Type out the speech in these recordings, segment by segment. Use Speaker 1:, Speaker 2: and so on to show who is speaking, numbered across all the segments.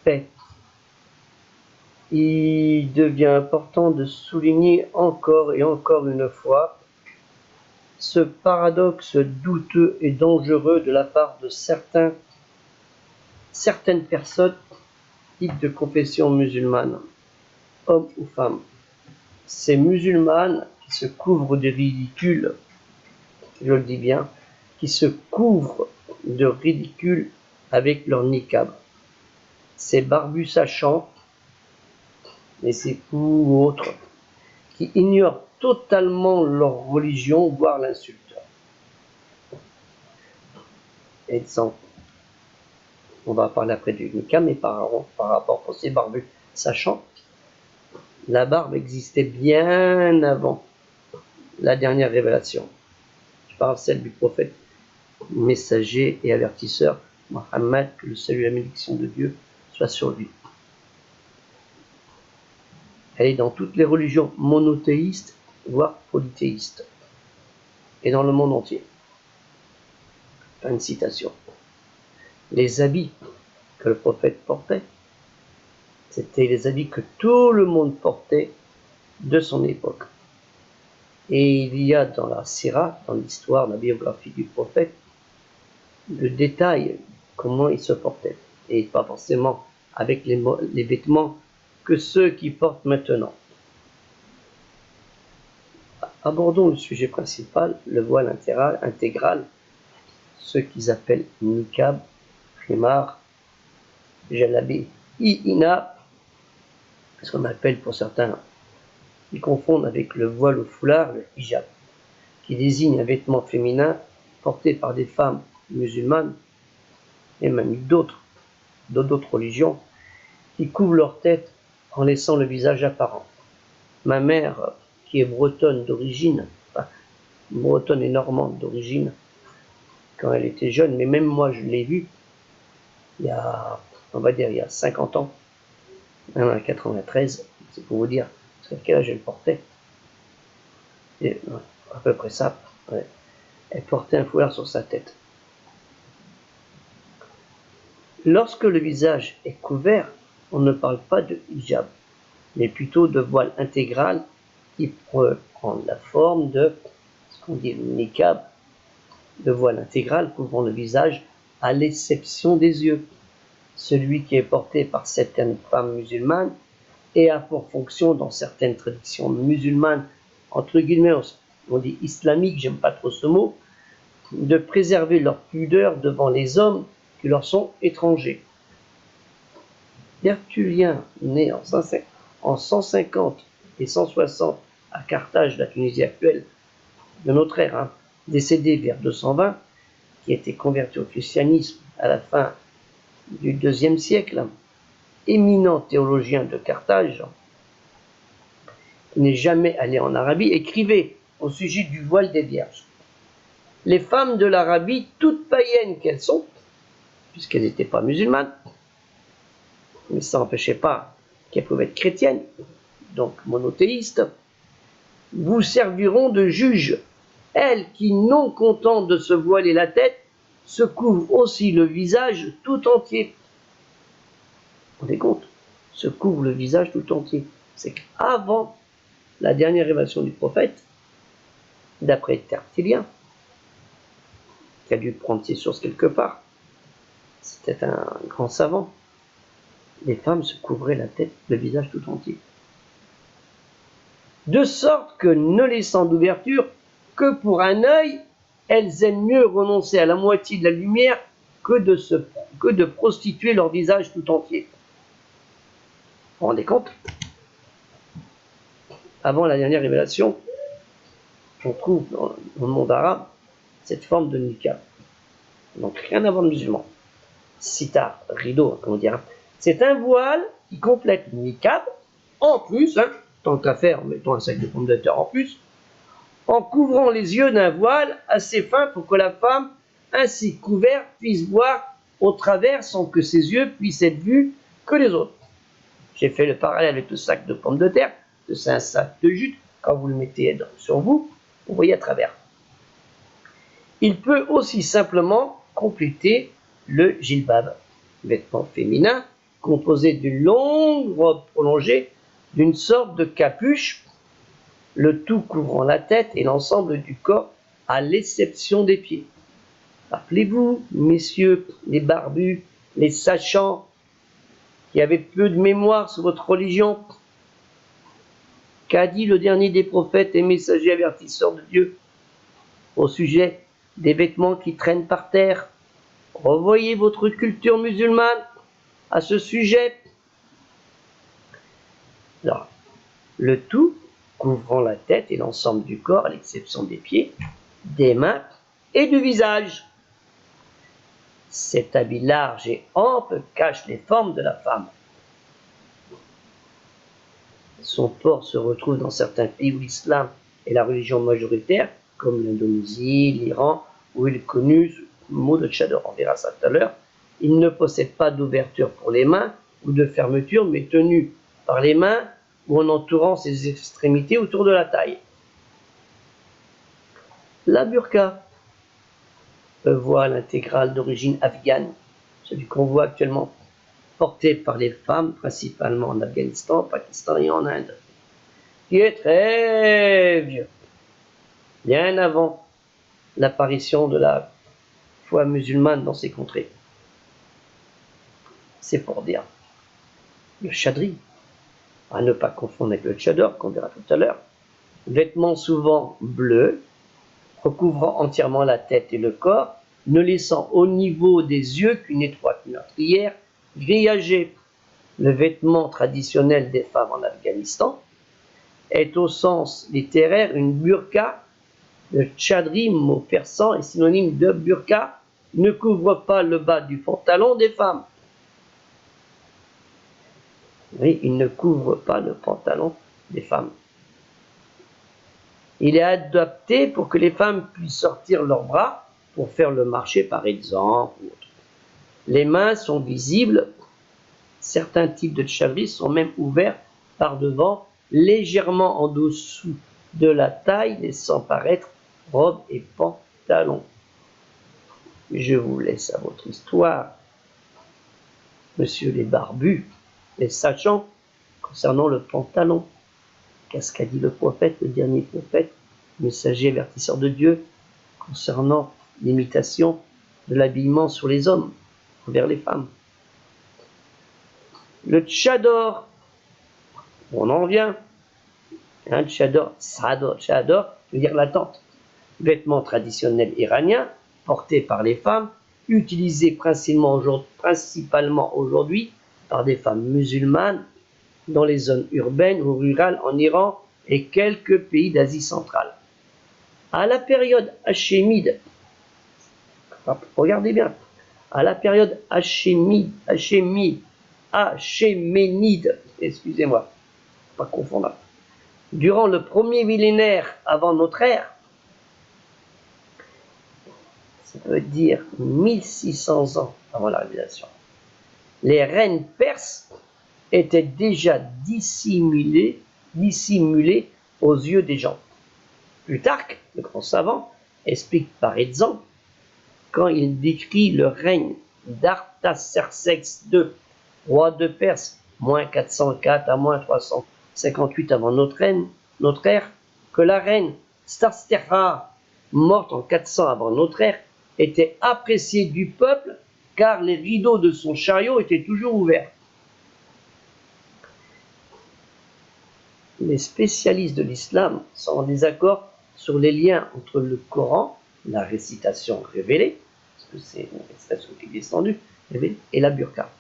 Speaker 1: aspect, il devient important de souligner encore et encore une fois ce paradoxe douteux et dangereux de la part de certaines personnes dites de confession musulmane, hommes ou femmes. Ces musulmanes qui se couvrent de ridicule, je le dis bien, qui se couvrent de ridicule avec leur niqab. Ces barbus sachants, et ces fous ou autres, qui ignorent totalement leur religion, voire l'insultent. Et on va parler après du niqab, mais par rapport à ces barbus sachants, la barbe existait bien avant la dernière révélation. Je parle celle du prophète, messager et avertisseur, Mohammed, que le salut et la bénédiction de Dieu soit sur lui. Elle est dans toutes les religions monothéistes, voire polythéistes, et dans le monde entier. Fin de citation. Les habits que le prophète portait, c'était les habits que tout le monde portait de son époque. Et il y a dans la sira, dans l'histoire, la biographie du prophète, le détail, comment il se portait. Et pas forcément avec les vêtements que ceux qui portent maintenant. Abordons le sujet principal, le voile intégral, ce qu'ils appellent niqab, khimar, jalabi, ina, ce qu'on appelle pour certains, ils confondent avec le voile au foulard, le hijab, qui désigne un vêtement féminin porté par des femmes musulmanes et même d'autres religions qui couvrent leur tête en laissant le visage apparent. Ma mère, qui est bretonne d'origine, bretonne et normande d'origine, quand elle était jeune, mais même moi je l'ai vue, il y a 50 ans, même en 93, c'est pour vous dire à quel âge elle portait. Et, à peu près ça, ouais. Elle portait un foulard sur sa tête. Lorsque le visage est couvert, on ne parle pas de hijab, mais plutôt de voile intégral qui prend la forme de ce qu'on dit le niqab, de voile intégral couvrant le visage à l'exception des yeux. Celui qui est porté par certaines femmes musulmanes et a pour fonction dans certaines traditions musulmanes, entre guillemets, on dit islamique, j'aime pas trop ce mot, de préserver leur pudeur devant les hommes qui leur sont étrangers. Tertullien, né en 150 et 160 à Carthage, la Tunisie actuelle, de notre ère, décédé vers 220, qui a été converti au christianisme à la fin du IIe siècle, éminent théologien de Carthage, qui n'est jamais allé en Arabie, écrivait au sujet du voile des vierges. Les femmes de l'Arabie, toutes païennes qu'elles sont, puisqu'elles n'étaient pas musulmanes, mais ça n'empêchait pas qu'elles pouvaient être chrétiennes, donc monothéistes, vous serviront de juges. Elles qui, non contentes de se voiler la tête, se couvrent aussi le visage tout entier. Vous vous rendez compte ? Se couvre le visage tout entier. C'est qu'avant la dernière révélation du prophète, d'après Tertullien, qui a dû prendre ses sources quelque part, c'était un grand savant, les femmes se couvraient la tête, le visage tout entier. De sorte que, ne laissant d'ouverture que pour un œil, elles aiment mieux renoncer à la moitié de la lumière que de prostituer leur visage tout entier. Vous vous rendez compte ? Avant la dernière révélation, on trouve dans le monde arabe cette forme de niqab. Donc rien à voir de musulman. Sitar, rideau, comme on dira. C'est un voile qui complète le niqab, en plus, tant qu'à faire, mettons un sac de pommes de terre en plus, en couvrant les yeux d'un voile assez fin pour que la femme, ainsi couverte, puisse voir au travers sans que ses yeux puissent être vus que les autres. J'ai fait le parallèle avec le sac de pommes de terre, c'est un sac de jute, quand vous le mettez sur vous, vous voyez à travers. Il peut aussi simplement compléter le jilbab, vêtement féminin composée d'une longue robe prolongée, d'une sorte de capuche, le tout couvrant la tête et l'ensemble du corps, à l'exception des pieds. Rappelez-vous, messieurs les barbus, les sachants, qui avaient peu de mémoire sur votre religion, qu'a dit le dernier des prophètes et messagers avertisseurs de Dieu au sujet des vêtements qui traînent par terre? Revoyez votre culture musulmane à ce sujet. Alors, le tout couvrant la tête et l'ensemble du corps, à l'exception des pieds, des mains et du visage. Cet habit large et ample cache les formes de la femme. Son port se retrouve dans certains pays où l'islam est la religion majoritaire, comme l'Indonésie, l'Iran, où il est connu sous le mot de tchador. On verra ça tout à l'heure. Il ne possède pas d'ouverture pour les mains ou de fermeture, mais tenu par les mains ou en entourant ses extrémités autour de la taille. La burqa, le voile intégral d'origine afghane, celui qu'on voit actuellement, porté par les femmes, principalement en Afghanistan, Pakistan et en Inde, qui est très vieux, bien avant l'apparition de la foi musulmane dans ces contrées. C'est pour dire le chadri, à ne pas confondre avec le tchador, qu'on verra tout à l'heure, vêtements souvent bleus, recouvrant entièrement la tête et le corps, ne laissant au niveau des yeux qu'une étroite meurtrière grillagée. Le vêtement traditionnel des femmes en Afghanistan est au sens littéraire une burqa. Le tchadri, mot persan, est synonyme de burqa, ne couvre pas le bas du pantalon des femmes. Oui, il ne couvre pas le pantalon des femmes. Il est adapté pour que les femmes puissent sortir leurs bras pour faire le marché, par exemple. Les mains sont visibles. Certains types de tchadris sont même ouverts par devant, légèrement en dessous de la taille, laissant paraître robe et pantalon. Je vous laisse à votre histoire, monsieur les barbus, les sachants, concernant le pantalon. Qu'est-ce qu'a dit le prophète, le dernier prophète, messager avertisseur de Dieu, concernant l'imitation de l'habillement sur les hommes envers les femmes? Le tchador, on en vient. Tchador, tchador veut dire la tente. Vêtement traditionnel iranien, porté par les femmes, utilisé principalement aujourd'hui par des femmes musulmanes dans les zones urbaines ou rurales en Iran et quelques pays d'Asie centrale. À la période hachémide, regardez bien, à la période hachéménide, excusez-moi, pas confondre, durant le premier millénaire avant notre ère, ça veut dire 1600 ans avant la révélation, les reines perses étaient déjà dissimulées aux yeux des gens. Plutarque, le grand savant, explique par exemple, quand il décrit le règne d'Artaxerxès II, roi de Perse, moins 404 à moins 358 avant notre ère, que la reine Starstera, morte en 400 avant notre ère, était appréciée du peuple car les rideaux de son chariot étaient toujours ouverts. Les spécialistes de l'islam sont en désaccord sur les liens entre le Coran, la récitation révélée, parce que c'est une récitation qui est descendue, et la burqa.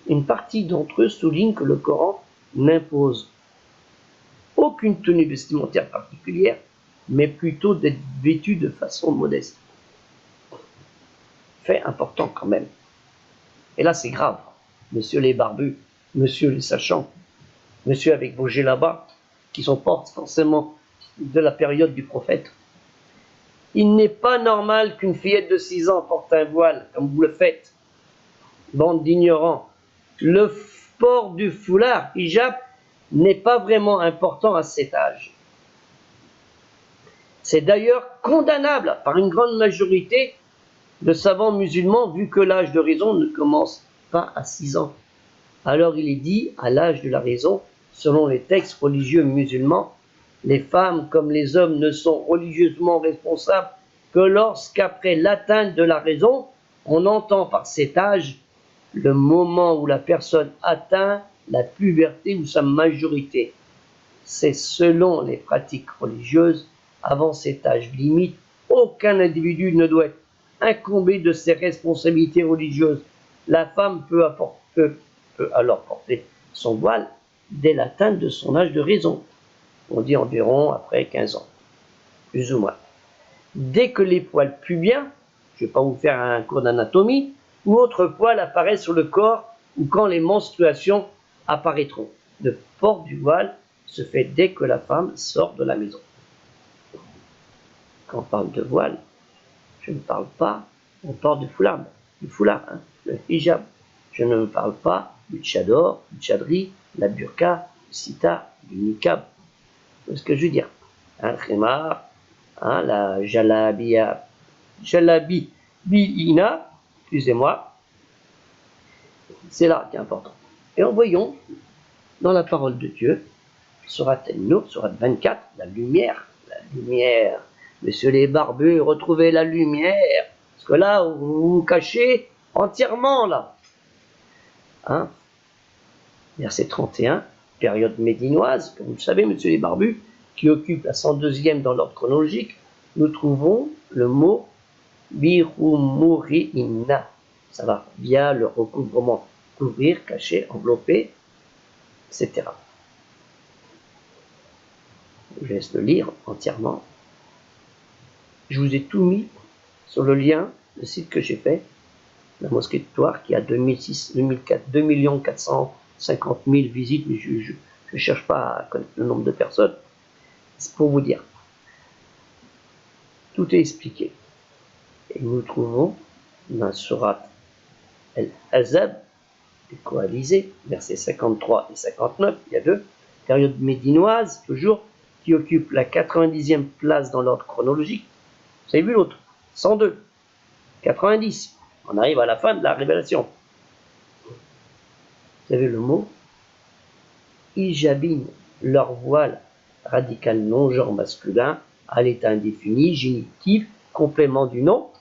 Speaker 1: Une partie d'entre eux souligne que le Coran n'impose aucune tenue vestimentaire particulière, mais plutôt d'être vêtu de façon modeste. Fait important quand même. Et là, c'est grave. Monsieur les barbus, monsieur les sachants, monsieur avec vos djellabas, qui sont pas forcément de la période du prophète. Il n'est pas normal qu'une fillette de 6 ans porte un voile, comme vous le faites. Bande d'ignorants. Le port du foulard, hijab, n'est pas vraiment important à cet âge. C'est d'ailleurs condamnable par une grande majorité de savants musulmans, vu que l'âge de raison ne commence pas à 6 ans, Alors il est dit, à l'âge de la raison, selon les textes religieux musulmans, les femmes comme les hommes ne sont religieusement responsables que lorsqu'après l'atteinte de la raison, on entend par cet âge le moment où la personne atteint la puberté ou sa majorité. C'est selon les pratiques religieuses, avant cet âge limite, aucun individu ne doit être incombé de ses responsabilités religieuses. La femme peut alors porter son voile dès l'atteinte de son âge de raison. On dit environ après 15 ans, plus ou moins. Dès que les poils pubiens, je ne vais pas vous faire un cours d'anatomie, ou autres poils apparaissent sur le corps ou quand les menstruations apparaîtront. Le port du voile se fait dès que la femme sort de la maison. Quand on parle de voile, je ne parle pas du port du foulard, le hijab. Je ne parle pas du tchador, du tchadri, la burqa, du sita, du niqab. C'est ce que je veux dire. Un khimar, la jalabia, jalabiina, excusez-moi, c'est là qui est important. Et en voyons, dans la parole de Dieu, Sourate An-Nur, Sourate 24, la lumière, messieurs les barbus, retrouvez la lumière, parce que là, vous vous cachez entièrement, là. Verset 31, période médinoise, comme vous le savez, messieurs les barbus, qui occupe la 102e dans l'ordre chronologique, nous trouvons le mot birumuri'inna. Ça va via le recouvrement, couvrir, cacher, envelopper, etc. Je laisse le lire entièrement. Je vous ai tout mis sur le lien, le site que j'ai fait, la mosquée de Thouars, qui a 2 450 000 visites, mais je ne cherche pas à connaître le nombre de personnes. C'est pour vous dire. Tout est expliqué. Et nous trouvons dans la sourate Al-Ahzab, les coalisés, versets 53 et 59, il y a deux, période médinoise, toujours, qui occupe la 90e place dans l'ordre chronologique. Vous avez vu l'autre 102, 90. On arrive à la fin de la révélation. Vous avez le mot hijabin, leur voile radical non-genre masculin, à l'état indéfini, génitif, complément du nom,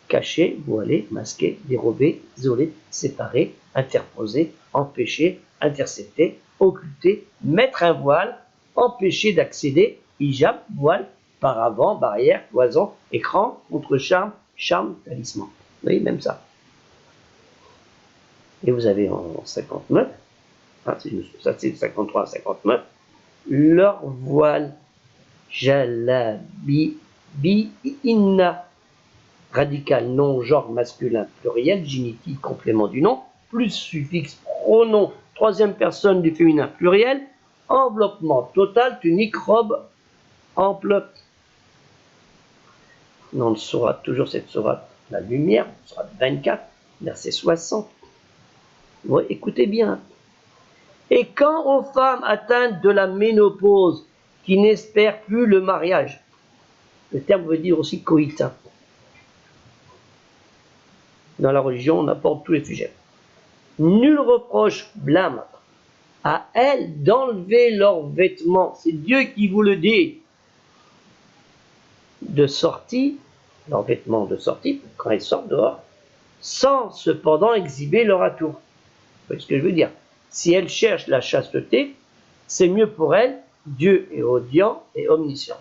Speaker 1: caché, voilé, masqué, dérobé, isolé, séparé, interposé, empêché, intercepté, occulté, mettre un voile, empêcher d'accéder, hijab, voile, paravent, barrière, cloison, écran, contre-charme, charme, talisman. Vous voyez, même ça. Et vous avez en 59, ça c'est 53 à 59, leur voile, jalabi, inna, radical non-genre masculin pluriel, génitif, complément du nom, plus suffixe pronom, troisième personne du féminin pluriel, enveloppement total, tunique, robe, ample. Dans le sourate, toujours cette sourate, la lumière, sourate 24, verset 60. Oui, écoutez bien. Et quand aux femmes atteintes de la ménopause, qui n'espèrent plus le mariage, le terme veut dire aussi coïtin. Dans la religion, on apporte tous les sujets. Nul reproche, blâme à elles d'enlever leurs vêtements. C'est Dieu qui vous le dit. De sortie, leurs vêtements de sortie, quand elles sortent dehors, sans cependant exhiber leur atour. Vous voyez ce que je veux dire? Si elles cherchent la chasteté, c'est mieux pour elles. Dieu est audient et omniscient.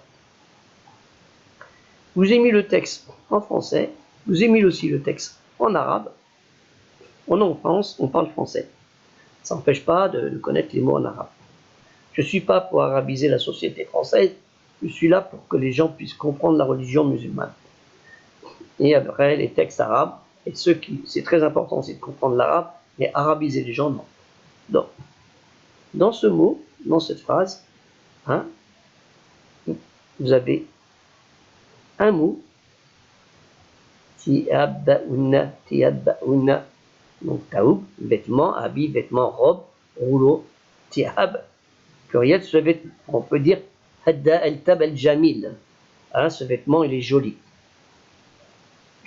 Speaker 1: Je vous ai mis le texte en français, je vous ai mis aussi le texte en arabe. On parle français. Ça n'empêche pas de connaître les mots en arabe. Je ne suis pas pour arabiser la société française, je suis là pour que les gens puissent comprendre la religion musulmane. Et après, les textes arabes, et c'est très important aussi de comprendre l'arabe, mais arabiser les gens, non. Donc, dans ce mot, dans cette phrase, vous avez un mot, tiabbaouna, donc taoub, vêtements, habits, vêtements, robes, rouleau, tiab, pluriel, ce vêtement, on peut dire hadda al-tab al-jamil, ce vêtement il est joli.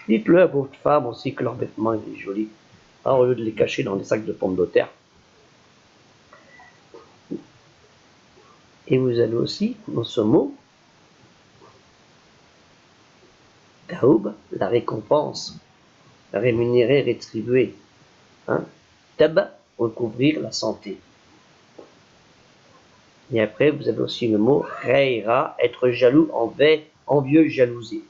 Speaker 1: Dites-le à votre femme aussi que leur vêtement il est joli. hein, au lieu de les cacher dans des sacs de pommes de terre. Et vous avez aussi, dans ce mot, taoub, la récompense, rémunérer, rétribuer. Hein. Tab, recouvrir la santé. Et après, vous avez aussi le mot reira, être jaloux, envieux, jalousie.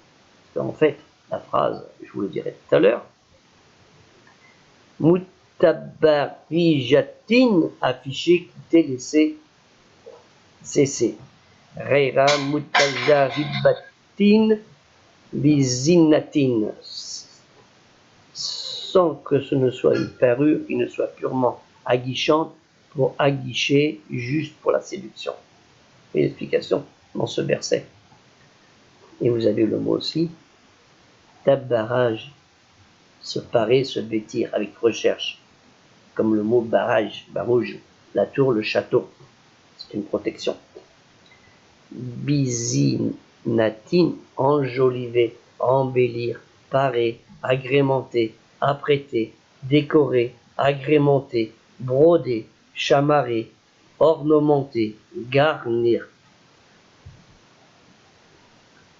Speaker 1: En fait, la phrase, je vous le dirai tout à l'heure, mutabarijatin, affiché, quitter, laisser, cesser. Reira mutajaribatin bizinatin, sans que ce ne soit une parure qui ne soit purement aguichante pour aguicher, juste pour la séduction. Et l'explication dans ce verset. Et vous avez le mot aussi, tabarrage, se parer, se vêtir avec recherche, comme le mot barrage, barouge, la tour, le château, c'est une protection. Bizinatin, enjoliver, embellir, parer, agrémenter, apprêter, décorer, agrémenter, broder, chamarrer, ornementer, garnir.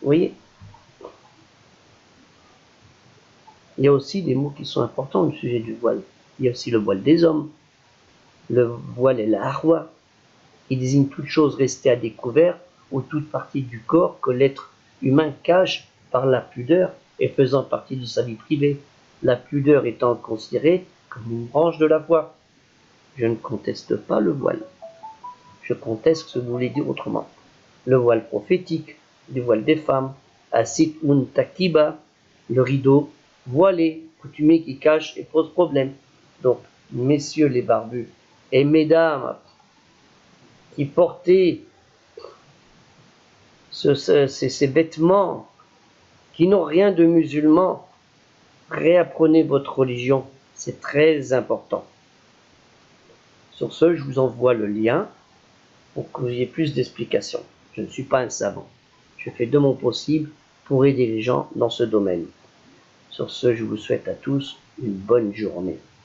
Speaker 1: Vous voyez, il y a aussi des mots qui sont importants au sujet du voile. Il y a aussi le voile des hommes. Le voile est la harwa. Il désigne toute chose restée à découvert ou toute partie du corps que l'être humain cache par la pudeur et faisant partie de sa vie privée, la pudeur étant considérée comme une branche de la foi. Je ne conteste pas le voile. Je conteste ce que vous voulez dire autrement. Le voile prophétique, le voile des femmes, asit muntakiba, le rideau voilé, coutumier qui cache et pose problème. Donc, messieurs les barbus et mesdames qui portaient ces vêtements qui n'ont rien de musulman, réapprenez votre religion, c'est très important. Sur ce, je vous envoie le lien pour que vous ayez plus d'explications. Je ne suis pas un savant. Je fais de mon possible pour aider les gens dans ce domaine. Sur ce, je vous souhaite à tous une bonne journée.